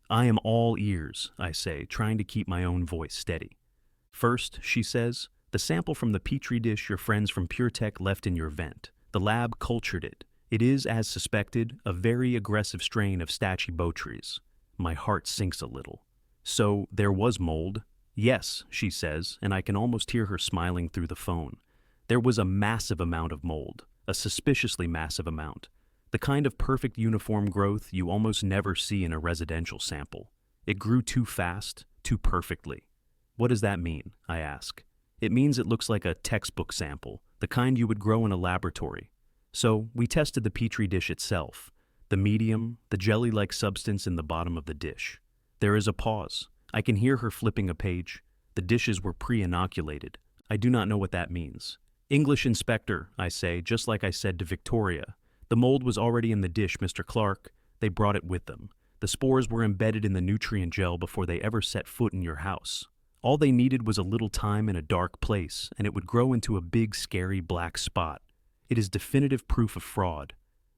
I am all ears, I say, trying to keep my own voice steady. First, she says, the sample from the petri dish your friends from PureTech left in your vent. The lab cultured it. It is, as suspected, a very aggressive strain of Stachybotrys. My heart sinks a little. So, there was mold? Yes, she says, and I can almost hear her smiling through the phone. There was a massive amount of mold, a suspiciously massive amount. The kind of perfect uniform growth you almost never see in a residential sample. It grew too fast, too perfectly. What does that mean? I ask. It means it looks like a textbook sample, the kind you would grow in a laboratory. So, we tested the petri dish itself, the medium, the jelly-like substance in the bottom of the dish. There is a pause. I can hear her flipping a page. The dishes were pre-inoculated. I do not know what that means. English inspector, I say, just like I said to Victoria. The mold was already in the dish, Mr. Clark. They brought it with them. The spores were embedded in the nutrient gel before they ever set foot in your house. All they needed was a little time in a dark place, and it would grow into a big, scary black spot. It is definitive proof of fraud.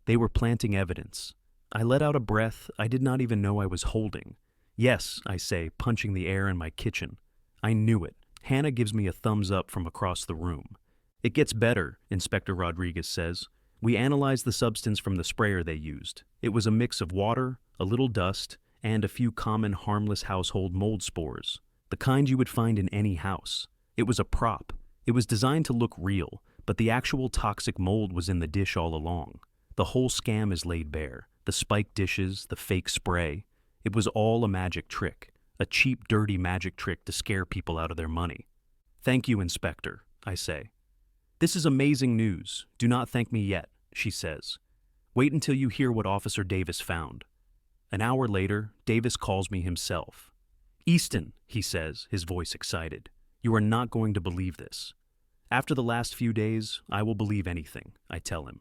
They were planting evidence. I let out a breath I did not even know I was holding. Yes, I say, punching the air in my kitchen. I knew it. Hannah gives me a thumbs up from across the room. It gets better, Inspector Rodriguez says. We analyzed the substance from the sprayer they used. It was a mix of water, a little dust, and a few common harmless household mold spores. The kind you would find in any house. It was a prop. It was designed to look real, but the actual toxic mold was in the dish all along. The whole scam is laid bare. The spiked dishes, the fake spray. It was all a magic trick. A cheap, dirty magic trick to scare people out of their money. Thank you, Inspector, I say. This is amazing news. Do not thank me yet, she says. Wait until you hear what Officer Davis found. An hour later, Davis calls me himself. Easton, he says, his voice excited. You are not going to believe this. After the last few days, I will believe anything, I tell him.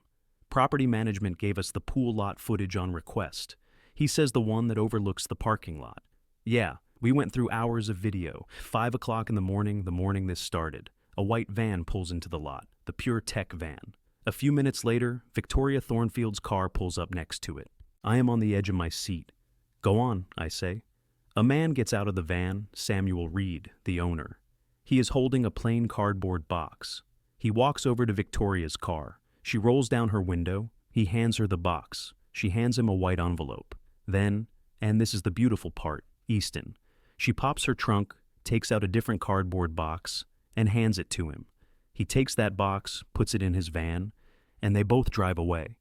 Property management gave us the pool lot footage on request. He says the one that overlooks the parking lot. Yeah, we went through hours of video. 5 o'clock in the morning this started. A white van pulls into the lot, the PureTech van. A few minutes later, Victoria Thornfield's car pulls up next to it. I am on the edge of my seat. Go on, I say. A man gets out of the van, Samuel Reed, the owner. He is holding a plain cardboard box. He walks over to Victoria's car. She rolls down her window. He hands her the box. She hands him a white envelope. Then, and this is the beautiful part, Easton. She pops her trunk, takes out a different cardboard box, and hands it to him. He takes that box, puts it in his van, and they both drive away.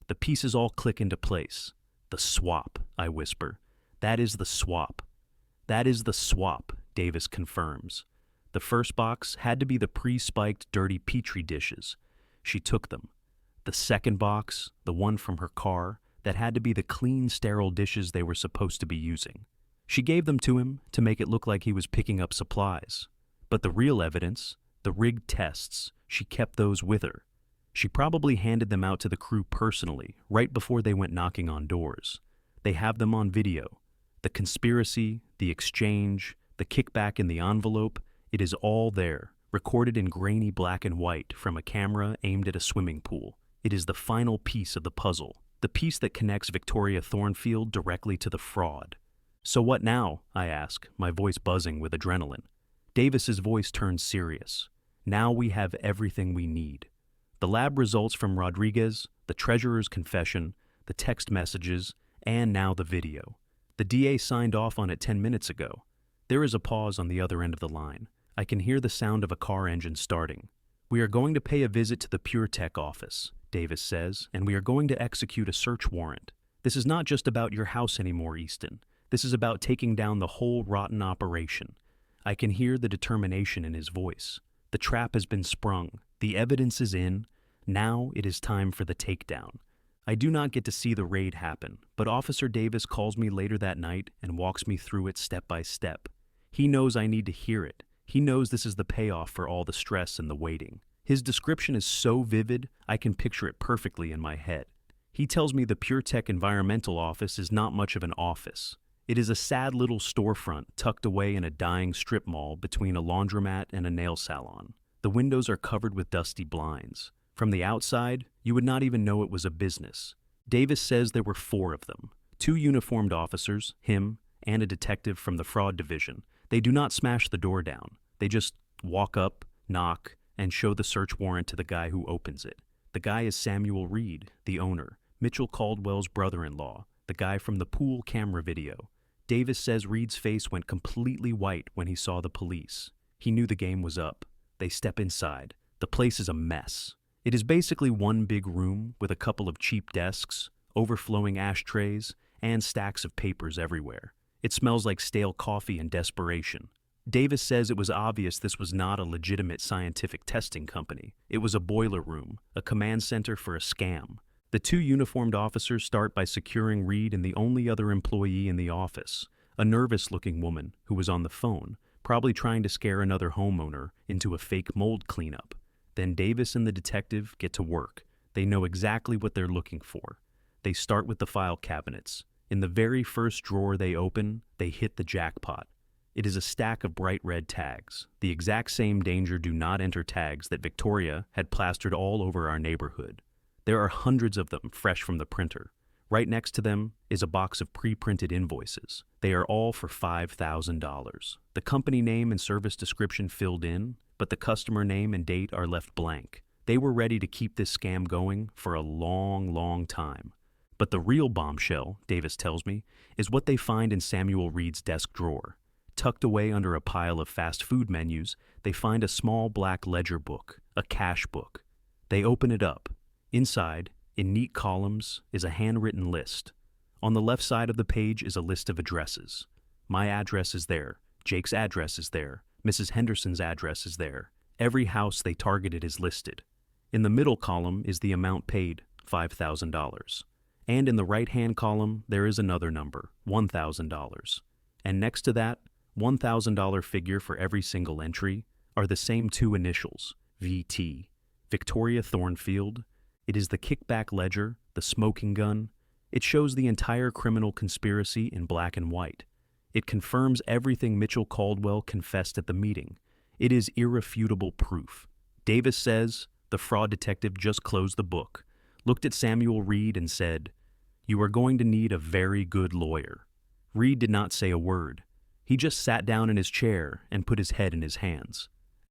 The pieces all click into place. The swap, I whisper. That is the swap. That is the swap, Davis confirms. The first box had to be the pre-spiked dirty Petri dishes. She took them. The second box, the one from her car, that had to be the clean, sterile dishes they were supposed to be using. She gave them to him to make it look like he was picking up supplies. But the real evidence, the rigged tests, she kept those with her. She probably handed them out to the crew personally, right before they went knocking on doors. They have them on video. The conspiracy, the exchange, the kickback in the envelope, it is all there, recorded in grainy black and white from a camera aimed at a swimming pool. It is the final piece of the puzzle, the piece that connects Victoria Thornfield directly to the fraud. "So what now?" I ask, my voice buzzing with adrenaline. Davis's voice turns serious. "Now we have everything we need. The lab results from Rodriguez, the treasurer's confession, the text messages, and now the video. The DA signed off on it 10 minutes ago." There is a pause on the other end of the line. I can hear the sound of a car engine starting. "We are going to pay a visit to the PureTech office," Davis says, "and we are going to execute a search warrant. This is not just about your house anymore, Easton. This is about taking down the whole rotten operation." I can hear the determination in his voice. The trap has been sprung. The evidence is in. Now it is time for the takedown. I do not get to see the raid happen, but Officer Davis calls me later that night and walks me through it step by step. He knows I need to hear it. He knows this is the payoff for all the stress and the waiting. His description is so vivid, I can picture it perfectly in my head. He tells me the PureTech environmental office is not much of an office. It is a sad little storefront tucked away in a dying strip mall between a laundromat and a nail salon. The windows are covered with dusty blinds. From the outside, you would not even know it was a business. Davis says there were 4 of them. 2 uniformed officers, him, and a detective from the fraud division. They do not smash the door down. They just walk up, knock, and show the search warrant to the guy who opens it. The guy is Samuel Reed, the owner, Mitchell Caldwell's brother-in-law, the guy from the pool camera video. Davis says Reed's face went completely white when he saw the police. He knew the game was up. They step inside. The place is a mess. It is basically one big room with a couple of cheap desks, overflowing ashtrays, and stacks of papers everywhere. It smells like stale coffee and desperation. Davis says it was obvious this was not a legitimate scientific testing company. It was a boiler room, a command center for a scam. The 2 uniformed officers start by securing Reed and the only other employee in the office, a nervous-looking woman who was on the phone, probably trying to scare another homeowner into a fake mold cleanup. Then Davis and the detective get to work. They know exactly what they're looking for. They start with the file cabinets. In the very first drawer they open, they hit the jackpot. It is a stack of bright red tags, the exact same danger do not enter tags that Victoria had plastered all over our neighborhood. There are hundreds of them fresh from the printer. Right next to them is a box of pre-printed invoices. They are all for $5,000. The company name and service description filled in, but the customer name and date are left blank. They were ready to keep this scam going for a long, long time. But the real bombshell, Davis tells me, is what they find in Samuel Reed's desk drawer. Tucked away under a pile of fast food menus, they find a small black ledger book, a cash book. They open it up. Inside, in neat columns, is a handwritten list. On the left side of the page is a list of addresses. My address is there. Jake's address is there. Mrs. Henderson's address is there. Every house they targeted is listed. In the middle column is the amount paid, $5,000. And in the right-hand column, there is another number, $1,000. And next to that, $1,000 figure for every single entry, are the same 2 initials, VT. Victoria Thornfield. It is the kickback ledger, the smoking gun. It shows the entire criminal conspiracy in black and white. It confirms everything Mitchell Caldwell confessed at the meeting. It is irrefutable proof. Davis says the fraud detective just closed the book, looked at Samuel Reed and said, "You are going to need a very good lawyer." Reed did not say a word. He just sat down in his chair and put his head in his hands.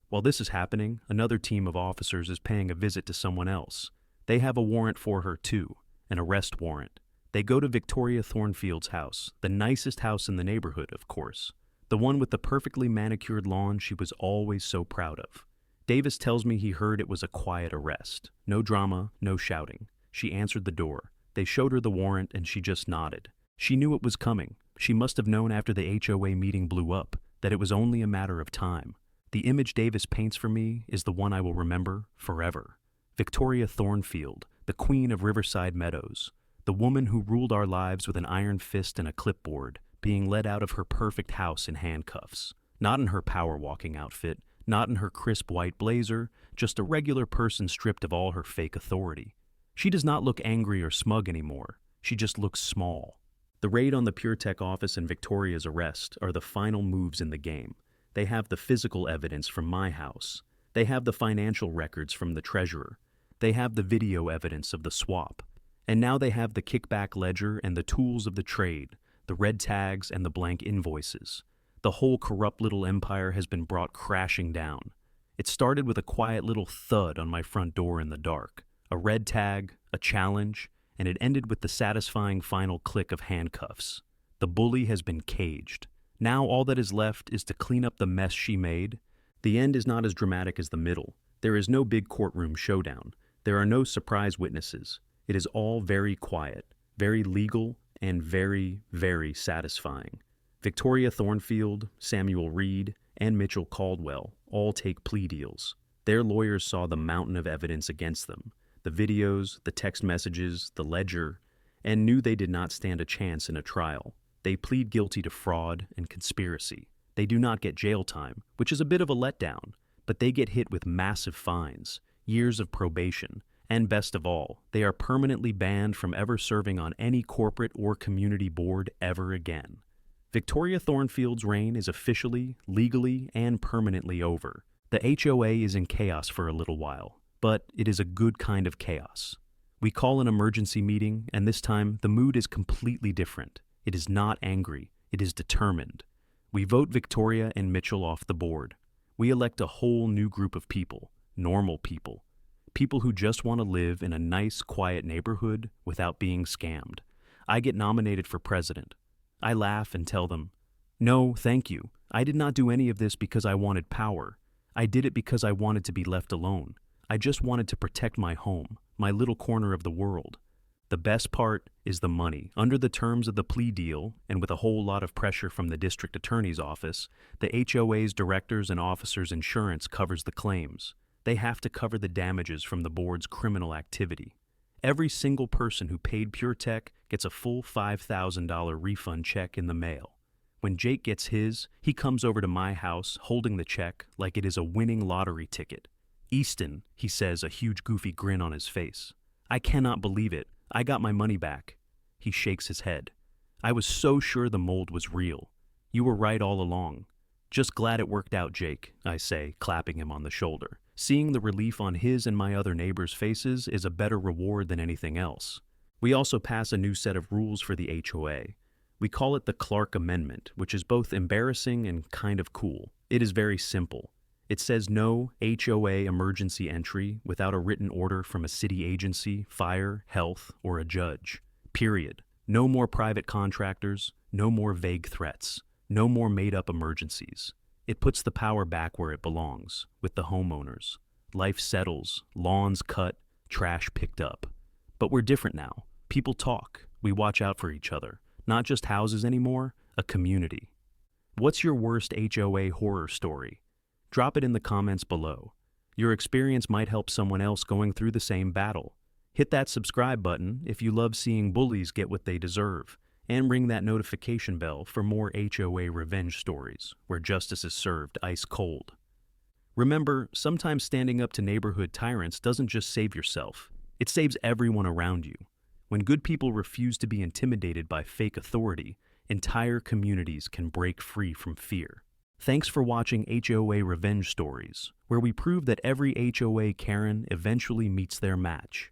While this is happening, another team of officers is paying a visit to someone else. They have a warrant for her too, an arrest warrant. They go to Victoria Thornfield's house, the nicest house in the neighborhood, of course. The one with the perfectly manicured lawn she was always so proud of. Davis tells me he heard it was a quiet arrest. No drama, no shouting. She answered the door. They showed her the warrant and she just nodded. She knew it was coming. She must have known after the HOA meeting blew up that it was only a matter of time. The image Davis paints for me is the one I will remember forever. Victoria Thornfield, the queen of Riverside Meadows, the woman who ruled our lives with an iron fist and a clipboard, being led out of her perfect house in handcuffs. Not in her power-walking outfit, not in her crisp white blazer, just a regular person stripped of all her fake authority. She does not look angry or smug anymore. She just looks small. The raid on the PureTech office and Victoria's arrest are the final moves in the game. They have the physical evidence from my house. They have the financial records from the treasurer. They have the video evidence of the swap. And now they have the kickback ledger and the tools of the trade, the red tags and the blank invoices. The whole corrupt little empire has been brought crashing down. It started with a quiet little thud on my front door in the dark, a red tag, a challenge, and it ended with the satisfying final click of handcuffs. The bully has been caged. Now all that is left is to clean up the mess she made. The end is not as dramatic as the middle. There is no big courtroom showdown. There are no surprise witnesses. It is all very quiet, very legal, and very, very satisfying. Victoria Thornfield, Samuel Reed, and Mitchell Caldwell all take plea deals. Their lawyers saw the mountain of evidence against them, the videos, the text messages, the ledger, and knew they did not stand a chance in a trial. They plead guilty to fraud and conspiracy. They do not get jail time, which is a bit of a letdown, but they get hit with massive fines, years of probation, and best of all, they are permanently banned from ever serving on any corporate or community board ever again. Victoria Thornfield's reign is officially, legally, and permanently over. The HOA is in chaos for a little while, but it is a good kind of chaos. We call an emergency meeting, and this time the mood is completely different. It is not angry, it is determined. We vote Victoria and Mitchell off the board. We elect a whole new group of people, normal people. People who just want to live in a nice, quiet neighborhood without being scammed. I get nominated for president. I laugh and tell them, "No, thank you. I did not do any of this because I wanted power. I did it because I wanted to be left alone. I just wanted to protect my home, my little corner of the world." The best part is the money. Under the terms of the plea deal, and with a whole lot of pressure from the district attorney's office, the HOA's directors and officers' insurance covers the claims. They have to cover the damages from the board's criminal activity. Every single person who paid PureTech gets a full $5,000 refund check in the mail. When Jake gets his, he comes over to my house holding the check like it is a winning lottery ticket. "Easton," he says, a huge goofy grin on his face. "I cannot believe it. I got my money back." He shakes his head. "I was so sure the mold was real. You were right all along. Just glad it worked out, Jake," I say, clapping him on the shoulder. Seeing the relief on his and my other neighbors' faces is a better reward than anything else. We also pass a new set of rules for the HOA. We call it the Clark Amendment, which is both embarrassing and kind of cool. It is very simple. It says no HOA emergency entry without a written order from a city agency, fire, health, or a judge. Period. No more private contractors, no more vague threats, no more made-up emergencies. It puts the power back where it belongs, with the homeowners. Life settles, lawns cut, trash picked up. But we're different now. People talk. We watch out for each other. Not just houses anymore, a community. What's your worst HOA horror story? Drop it in the comments below. Your experience might help someone else going through the same battle. Hit that subscribe button if you love seeing bullies get what they deserve. And ring that notification bell for more HOA Revenge Stories, where justice is served ice cold. Remember, sometimes standing up to neighborhood tyrants doesn't just save yourself, it saves everyone around you. When good people refuse to be intimidated by fake authority, entire communities can break free from fear. Thanks for watching HOA Revenge Stories, where we prove that every HOA Karen eventually meets their match.